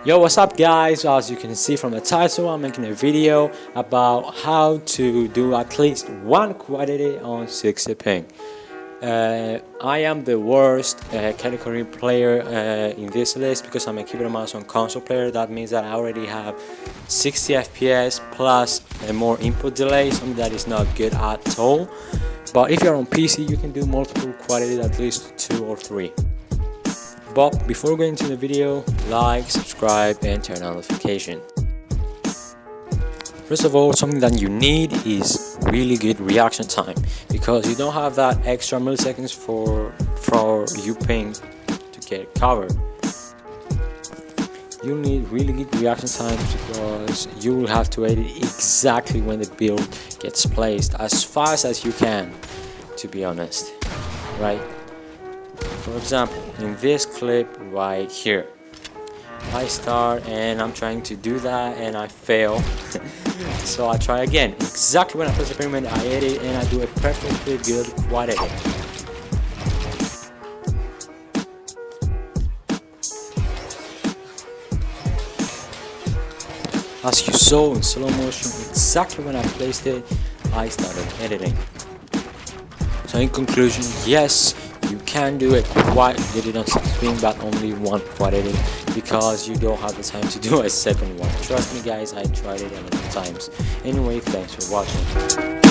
Yo, what's up guys? As you can see from the title, I'm making a video about how to do at least one quad edit on 60 ping. I am the worst category player in this list because I'm a keyboard and mouse on console player. That means that I already have 60 FPS plus more input delay, something that is not good at all. But if you're on PC, you can do multiple quad edit, at least 2 or 3. But before going into the video, like, subscribe and turn on notifications. First of all, something that you need is really good reaction time, because you don't have that extra milliseconds for your ping to get covered. You need really good reaction time because you will have to edit exactly when the build gets placed, as fast as you can, to be honest, right? For example, in this clip right here, I start and I'm trying to do that and I fail. So I try again. Exactly when I press the pyramid, I edit and I do a perfectly good quad edit. As you saw in slow motion, exactly when I placed it, I started editing. So in conclusion, yes, you can do it quad edit on 60 ping, but only one quad edit because you don't have the time to do a second one. Trust me guys, I tried it a lot of times. Anyway, thanks for watching.